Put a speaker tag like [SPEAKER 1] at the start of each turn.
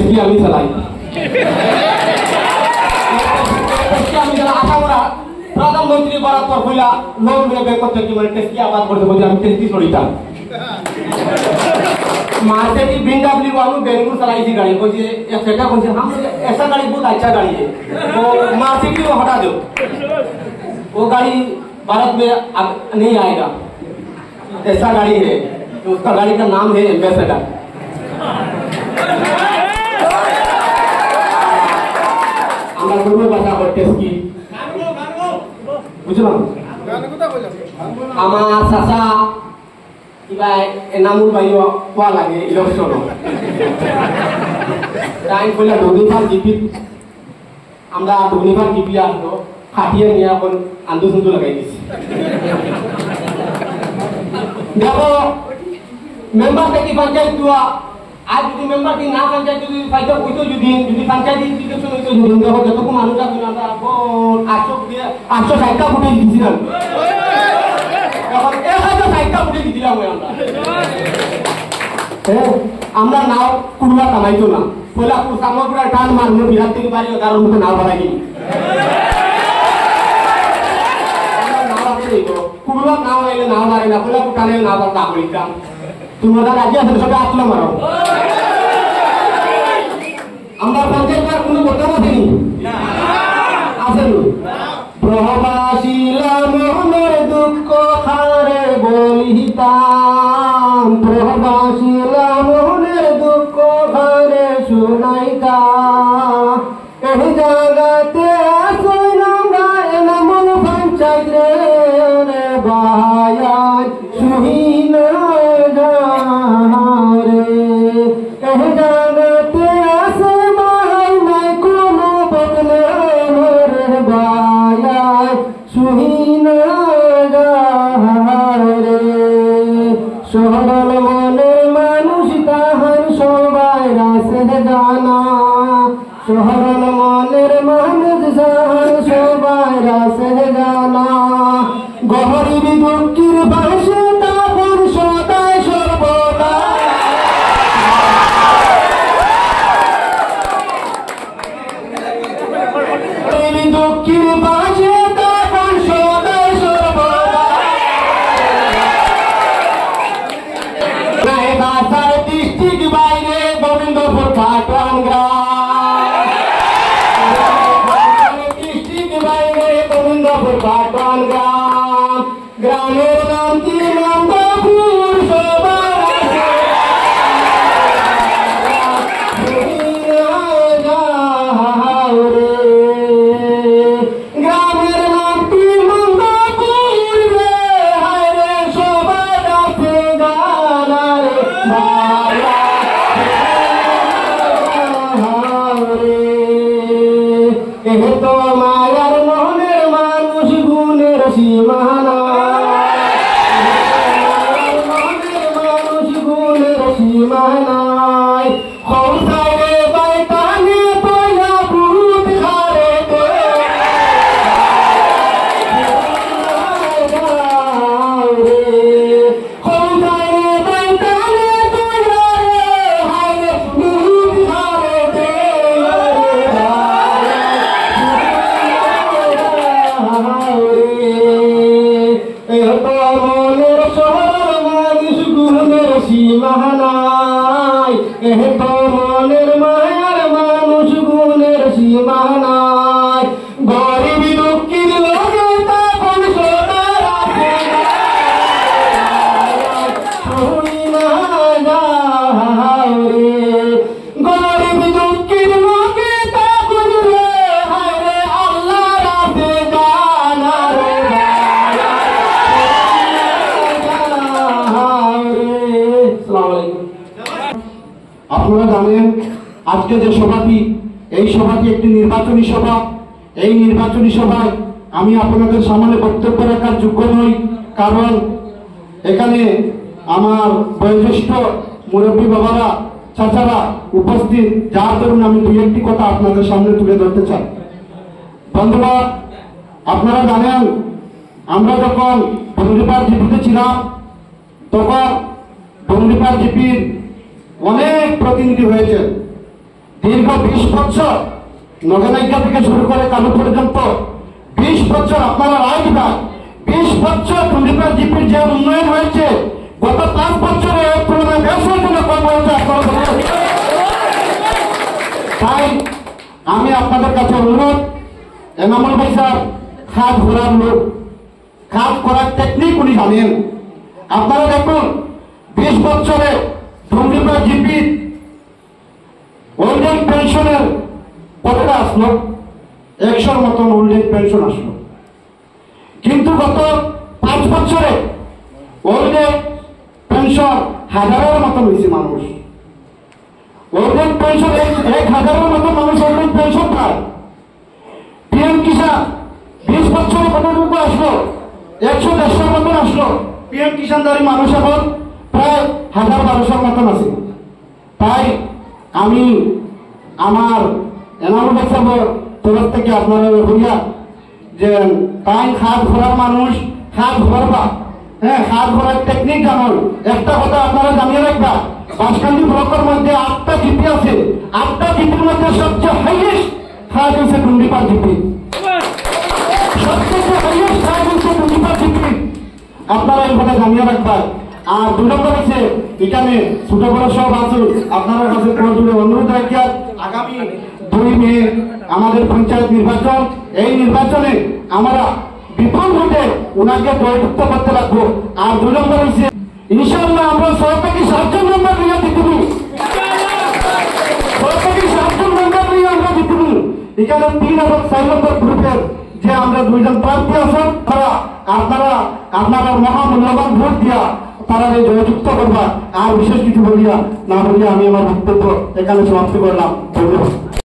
[SPEAKER 1] টেস্কি আমি চালাই আমি যারা আশা করা প্রধানমন্ত্রী বরাবর হইলা লোন ব্যাংক থেকে মানে টেস্কি আবাদ করতে বলছি আমি টেস্কি চলিতাম मार्केट BMW वालों बेंगलुरु चलाई थी गाड़ी को ये सेटा कौन से हम ऐसा गाड़ी बहुत अच्छा गाड़ी है वो मार्केट को हटा दो वो गाड़ी भारत में अब नहीं आएगा ऐसा गाड़ी है तो उसका गाड़ी का नाम है एम्बेसडर हमारा गुरु भाषा बोलते हैं इसकी बुझलो हमारा सासा কিবা এনামুল বাইও কোয়া লাগে ইলেকশন টাইম কইলা দুনিবার জিপি আমরা দুনিবার জিপি আসলো খাটিয়ে নিয়ে এখন আন্দোলন লাগাই দিছি দেখো মেম্বার থেকে পঞ্চায়েত দুয়া আজ যদি মেম্বার কি না পঞ্চায়েত যদি ফাইদা কইতো যদি পঞ্চায়েত ইলেকশন হইতো যদি দেখো যতক্ষণ মানুষ আছে আমরা 860 ফুটে দিছিলাম আমরা নাও কুড়া কামাইতো না পয়লা সামগ্রা টান মারলো বিহার থেকে বাড়ি কারণ মতো নাও বাড়াই কুড়া নাও আইলে নাও বাড়াই না পয়লা টানে নাও বাড়া করিতাম তোমরা রাজ্য আছে সবাই আসলো মারো আমরা পঞ্চায়েত কোনো বদনাম আছেনি আছেন প্রবাসীলা মনের দুঃখ খারে বলিতাম প্রবাসীলা মনের দুঃখ খারে শুনাইতা এই জায়গাতে আসই আমরা এনামল পঞ্চায়েত রে বাহায়াত সুহীন রে এই জায়গাতে আসই বাহাই নাই কোনো বদলে রে বাহায়াত সুহীন সরল মনের মানুষ তাহার সবাই রাসে জানা সরল মনের মানুষ তাহার সবাই রাসে জানা গহরিব দুঃখের ভাষে তাপন সদায় সর্বদা দুঃখের ভাষে তাপন সদায় সর্বদা বাসার ডিস্ট্রিক্ট বাইরে গোবিন্দপুর পাটন গ্রাম ডিস্ট্রিক্ট বাইরে গোবিন্দপুর পাটন গ্রাম গ্রামের নাম কি নন্দপুর সবার গ্রামের নাম কি নন্দপুর রে হায় রে সবার আছে তো মায়ার মনের মানুষ গুণের সীমানা মানুষ গুণের সীমানায় সংসারে বাইতানে পয়লা ভূত খারে সংসারে বাইতানে পয়লা রে হায় ভূত খারে মনের সরল মানুষ গুণের সীমানায় এত মনের মায়ার মানুষ গুণের সীমানায় গরিব দুঃখীর লোকে তখন সোনার আছে গরিব দুঃখীর লোকে তখন রে হায় রে আল্লাহ রাতে জানা রে আপনারা জানেন আজকে যে সভাটি এই সভাটি একটি নির্বাচনী সভা এই নির্বাচনী সভায় আমি আপনাদের সামনে বক্তব্য রাখার যোগ্য নই কারণ এখানে আমার বয়োজ্যেষ্ঠ মুরব্বী বাবারা চাচারা উপস্থিত যার দরুন আমি দুই একটি কথা আপনাদের সামনে তুলে ধরতে চাই বন্ধুরা আপনারা জানেন আমরা যখন বনরিপার জিপিতে ছিলাম তখন বনরিপার জিপির অনেক প্রতিনিধি হয়েছে দীর্ঘ 20 বছর নগনাইকা থেকে শুরু করে কালু পর্যন্ত 20 বছর আপনারা রায় দিবেন। 20 বছর টুন্ডিপাড়া জিপির যে উন্নয়ন হয়েছে, গত 5 বছরে এর তুলনায় ব্যবসার জন্য কম হয়েছে। তাই আমি আপনাদের কাছে অনুরোধ, এনামুল ভাই সাহেব খাদ ঘোরার লোক, খাদ করার টেকনিক উনি জানেন। আপনারা দেখুন 20 বছরে টুন্ডিপাড়া জিপির ওল্ড এজ পেনশনের কতটা আসলো? 100-র মতন ওল্ড এজ পেনশন আসলো। কিন্তু গত 5 বছরে ওল্ড এজ পেনশন 1000-এর মতন হয়েছে মানুষ। ওল্ড এজ পেনশন 1000-এর মতন মানুষ ওল্ড এজ পেনশন পায়। পিএম কিষাণ 20 বছরে কতটুকু আসলো? 100-150-র মতন আসলো। পিএম কিষাণধারী মানুষ এখন প্রায় 1000-1200-র মতন আছে। তাই আমি আমার এনামুল ভাই সাহেবের তরফ থেকে আপনারা বলিয়া যে তাই খাদ ঘোরার মানুষ খাদ ঘোরবা, হ্যাঁ, খাদ ঘোরার টেকনিক জানুন। একটা কথা আপনারা জানিয়ে রাখবা, বাঁশখালী ব্লকের মধ্যে 8টা জিপি আছে। 8টা জিপির মধ্যে সবচেয়ে হাইয়েস্ট খাদ হয়েছে টুন্ডিপাড়া জিপি। সবচেয়ে হাইয়েস্ট খাদ হয়েছে টুন্ডিপাড়া জিপি। আপনারা এই কথা জানিয়ে রাখবা। আর 2 নম্বর হচ্ছে এখানে ছোট বড় সব আছে, আপনারা কাছে অনুরোধ রাখিয়া আগামী 2 মে আমাদের পঞ্চায়েত নির্বাচন, এই নির্বাচনে আমরা বিপুল ভোটে ওনাকে জয়যুক্ত করতে রাখবো। আর 2 নম্বর হচ্ছে ইনশাআল্লাহ আমরা 100 থেকে 7জন মেম্বার নিয়ে জিতব। 100 থেকে 7জন মেম্বার নিয়ে আমরা জিতব। এখানে 3 এবং 4 নম্বর গ্রুপের যে আমরা 2 জন প্রার্থী আছেন, তারা আপনারা মহামূল্যবান ভোট দিয়া তারা জয়যুক্ত করবা। আর বিশেষ কিছু বলিয়া না বলিয়া আমি আমার বক্তব্য এখানে সমাপ্তি করলাম। ধন্যবাদ।